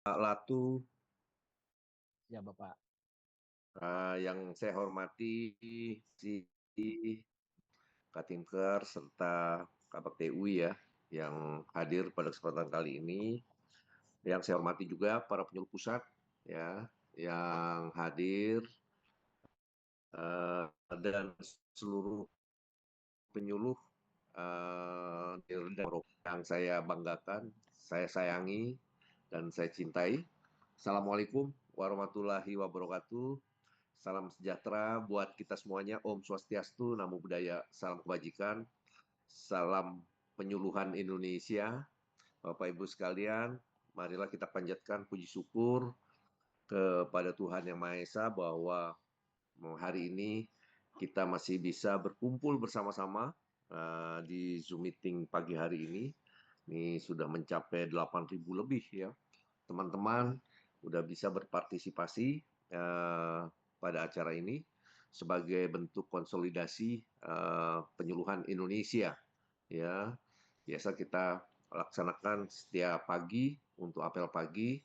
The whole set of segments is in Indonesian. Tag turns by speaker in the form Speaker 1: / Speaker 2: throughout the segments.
Speaker 1: Pak Latu,
Speaker 2: Ya, Bapak.
Speaker 1: yang saya hormati si Katinker serta Kabak TUI ya, yang hadir pada kesempatan kali ini. Yang saya hormati juga para penyuluh pusat ya, yang hadir dan seluruh penyuluh yang saya banggakan, saya sayangi, dan saya cintai. Assalamualaikum warahmatullahi wabarakatuh. Salam sejahtera buat kita semuanya. Om Swastiastu, Namo Buddhaya, salam kebajikan, salam penyuluhan Indonesia. Bapak Ibu sekalian, marilah kita panjatkan puji syukur kepada Tuhan Yang Maha Esa bahwa hari ini kita masih bisa berkumpul bersama-sama di Zoom meeting pagi hari ini. Ini sudah mencapai 8.000 lebih ya. Teman-teman udah bisa berpartisipasi pada acara ini sebagai bentuk konsolidasi penyuluhan Indonesia ya. Biasa kita laksanakan setiap pagi untuk apel pagi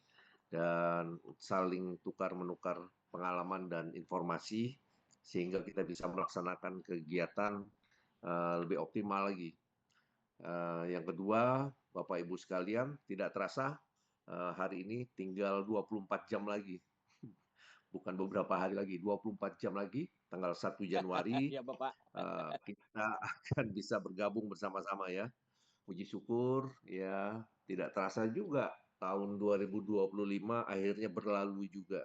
Speaker 1: dan saling tukar menukar pengalaman dan informasi sehingga kita bisa melaksanakan kegiatan lebih optimal lagi. Yang kedua, Bapak Ibu sekalian, tidak terasa hari ini tinggal 24 jam lagi. Bukan beberapa hari lagi, 24 jam lagi, tanggal 1 Januari,
Speaker 2: Ya, Bapak.
Speaker 1: kita akan bisa bergabung bersama-sama ya. Puji syukur ya, tidak terasa juga tahun 2025 akhirnya berlalu juga.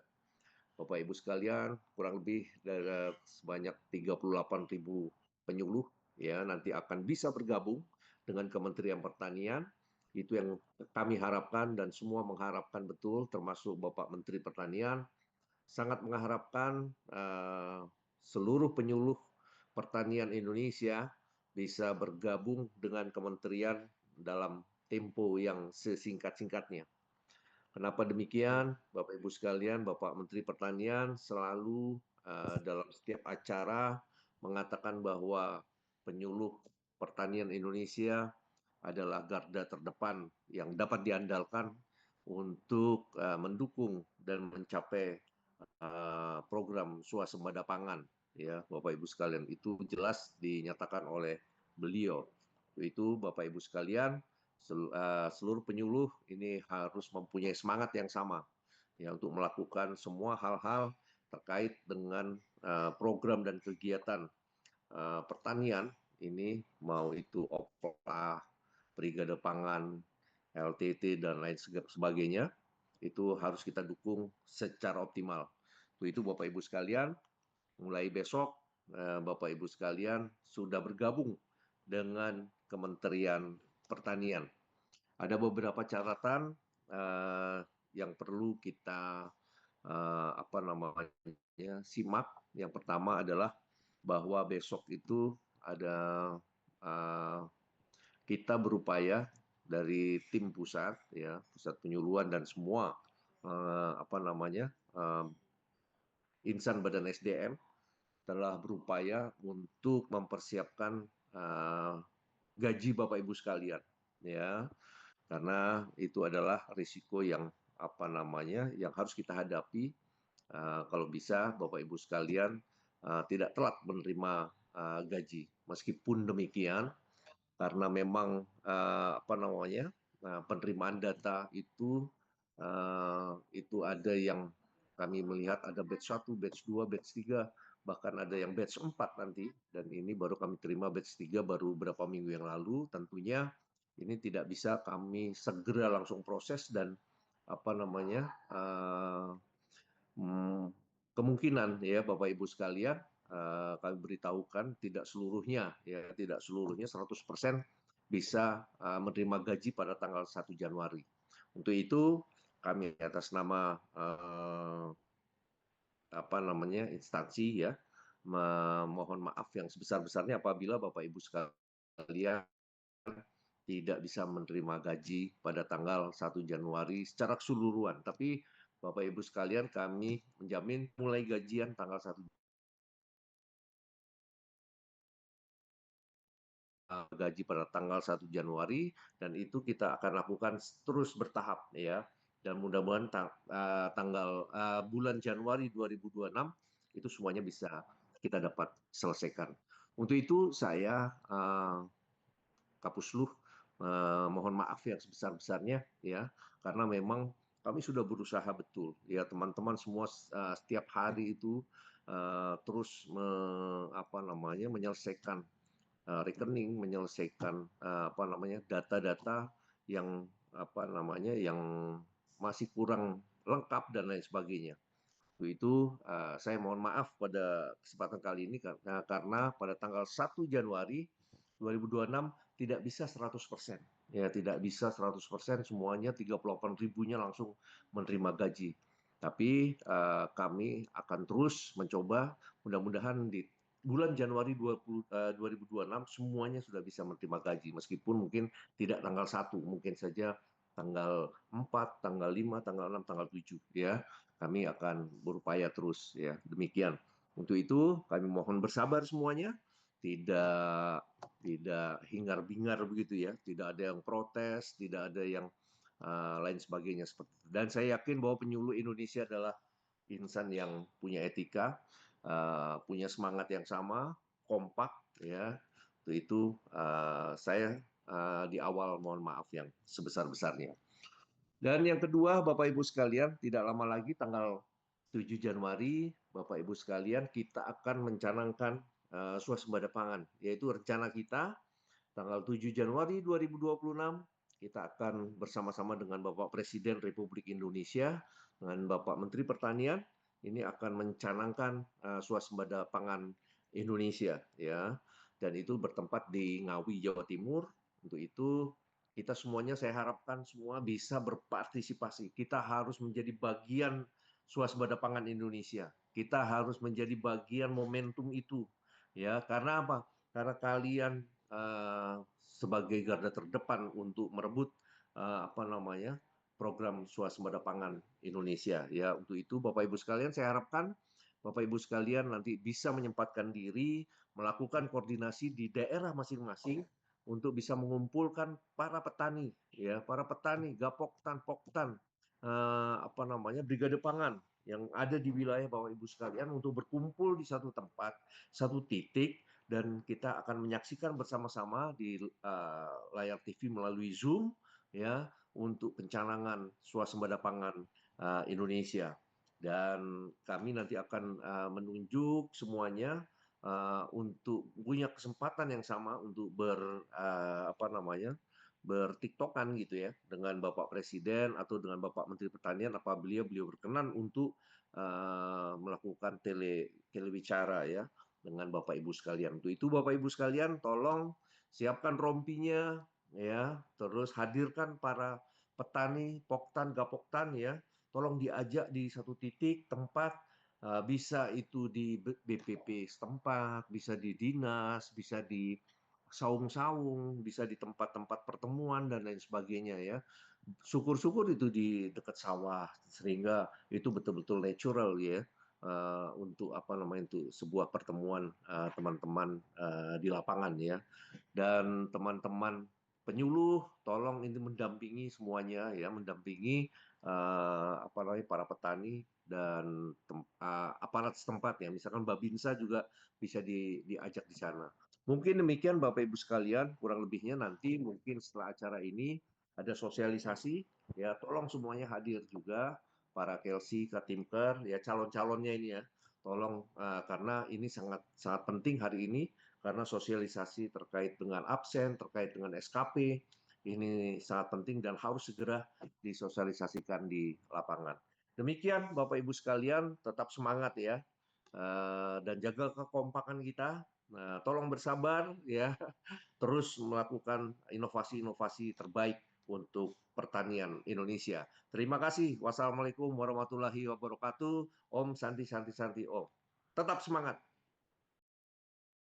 Speaker 1: Bapak Ibu sekalian, kurang lebih dari sebanyak 38.000 penyuluh ya nanti akan bisa bergabung dengan Kementerian Pertanian. Itu yang kami harapkan dan semua mengharapkan betul, termasuk Bapak Menteri Pertanian, sangat mengharapkan seluruh penyuluh pertanian Indonesia bisa bergabung dengan kementerian dalam tempo yang sesingkat-singkatnya. Kenapa demikian, Bapak Ibu sekalian? Bapak Menteri Pertanian selalu dalam setiap acara mengatakan bahwa penyuluh pertanian Indonesia adalah garda terdepan yang dapat diandalkan untuk mendukung dan mencapai program swasembada pangan ya Bapak Ibu sekalian, itu jelas dinyatakan oleh beliau. Itu Bapak Ibu sekalian, seluruh penyuluh ini harus mempunyai semangat yang sama ya untuk melakukan semua hal-hal terkait dengan program dan kegiatan pertanian ini, mau itu OPLA, Brigade Pangan, LTT dan lain sebagainya, itu harus kita dukung secara optimal. Itu Bapak Ibu sekalian, mulai besok Bapak Ibu sekalian sudah bergabung dengan Kementerian Pertanian. Ada beberapa catatan yang perlu kita simak. Yang pertama adalah bahwa besok itu ada kita berupaya dari tim pusat ya, pusat penyuluhan dan semua insan badan SDM telah berupaya untuk mempersiapkan gaji Bapak Ibu sekalian ya, karena itu adalah risiko yang yang harus kita hadapi. Kalau bisa Bapak Ibu sekalian tidak telat menerima gaji. Meskipun demikian, karena memang penerimaan data itu ada yang kami melihat ada batch 1, batch 2, batch 3, bahkan ada yang batch 4 nanti, dan ini baru kami terima batch 3 baru beberapa minggu yang lalu. Tentunya ini tidak bisa kami segera langsung proses dan apa namanya Hmm, kemungkinan ya Bapak Ibu sekalian, kami beritahukan tidak seluruhnya ya, tidak seluruhnya 100% bisa menerima gaji pada tanggal 1 Januari. Untuk itu kami atas nama instansi ya memohon maaf yang sebesar-besarnya apabila Bapak Ibu sekalian tidak bisa menerima gaji pada tanggal 1 Januari secara keseluruhan. Tapi Bapak Ibu sekalian, kami menjamin mulai gajian tanggal 1 gaji pada tanggal 1 Januari, dan itu kita akan lakukan terus bertahap ya. dan mudah-mudahan bulan Januari 2026 itu semuanya bisa kita dapat selesaikan. Untuk itu saya Kapusluh mohon maaf yang sebesar-besarnya ya, karena memang kami sudah berusaha betul ya, teman-teman semua setiap hari itu terus menyelesaikan rekening, menyelesaikan data-data yang yang masih kurang lengkap dan lain sebagainya. Itu saya mohon maaf pada kesempatan kali ini karena pada tanggal 1 Januari 2026 tidak bisa 100%. Ya, tidak bisa 100% semuanya 38 ribunya langsung menerima gaji. Tapi kami akan terus mencoba, mudah-mudahan di bulan Januari 2026 semuanya sudah bisa menerima gaji, meskipun mungkin tidak tanggal 1, mungkin saja tanggal 4, tanggal 5, tanggal 6, tanggal 7 ya. Kami akan berupaya terus ya. Demikian. Untuk itu kami mohon bersabar semuanya, tidak tidak hingar-bingar begitu ya, tidak ada yang protes, tidak ada yang lain sebagainya seperti itu. Dan saya yakin bahwa penyuluh Indonesia adalah insan yang punya etika, punya semangat yang sama, kompak ya. Itu saya di awal mohon maaf yang sebesar-besarnya. Dan yang kedua, Bapak Ibu sekalian, tidak lama lagi tanggal 7 Januari, Bapak Ibu sekalian, kita akan mencanangkan swasembada pangan, yaitu rencana kita tanggal 7 Januari 2026 kita akan bersama-sama dengan Bapak Presiden Republik Indonesia, dengan Bapak Menteri Pertanian, ini akan mencanangkan swasembada pangan Indonesia ya. Dan itu bertempat di Ngawi, Jawa Timur. Untuk itu kita semuanya saya harapkan semua bisa berpartisipasi. Kita harus menjadi bagian swasembada pangan Indonesia. Kita harus menjadi bagian momentum itu. Ya, karena apa? Karena kalian sebagai garda terdepan untuk merebut program swasembada pangan Indonesia ya. Untuk itu Bapak Ibu sekalian saya harapkan Bapak Ibu sekalian nanti bisa menyempatkan diri melakukan koordinasi di daerah masing-masing untuk bisa mengumpulkan para petani ya, para petani Gapoktan, Poktan, brigade pangan yang ada di wilayah Bapak Ibu sekalian untuk berkumpul di satu tempat, satu titik, dan kita akan menyaksikan bersama-sama di layar TV melalui Zoom ya untuk pencanangan swasembada pangan Indonesia. Dan kami nanti akan menunjuk semuanya untuk punya kesempatan yang sama untuk bertiktokan gitu ya dengan Bapak Presiden atau dengan Bapak Menteri Pertanian apabila beliau berkenan untuk melakukan telewicara ya dengan Bapak Ibu sekalian. Untuk itu Bapak Ibu sekalian tolong siapkan rompinya ya, terus hadirkan para petani Poktan Gapoktan ya, tolong diajak di satu titik tempat, bisa itu di BPP setempat, bisa di dinas, bisa di saung-saung, bisa di tempat-tempat pertemuan dan lain sebagainya ya. Syukur-syukur itu di dekat sawah sehingga itu betul-betul natural ya untuk itu sebuah pertemuan teman-teman di lapangan ya. Dan teman-teman penyuluh tolong ini mendampingi semuanya ya, mendampingi para petani dan aparat setempat ya, misalkan Babinsa juga bisa diajak di sana. Mungkin demikian Bapak Ibu sekalian, kurang lebihnya nanti mungkin setelah acara ini ada sosialisasi ya, tolong semuanya hadir juga para Kelsey, Katimker ya, calon-calonnya ini ya, tolong karena ini sangat sangat penting hari ini karena sosialisasi terkait dengan absen, terkait dengan SKP ini sangat penting dan harus segera disosialisasikan di lapangan. Demikian Bapak Ibu sekalian, tetap semangat ya dan jaga kekompakan kita. Nah, tolong bersabar ya, terus melakukan inovasi-inovasi terbaik untuk pertanian Indonesia. Terima kasih. Wassalamualaikum warahmatullahi wabarakatuh. Om Santi Santi Santi Om. Tetap semangat.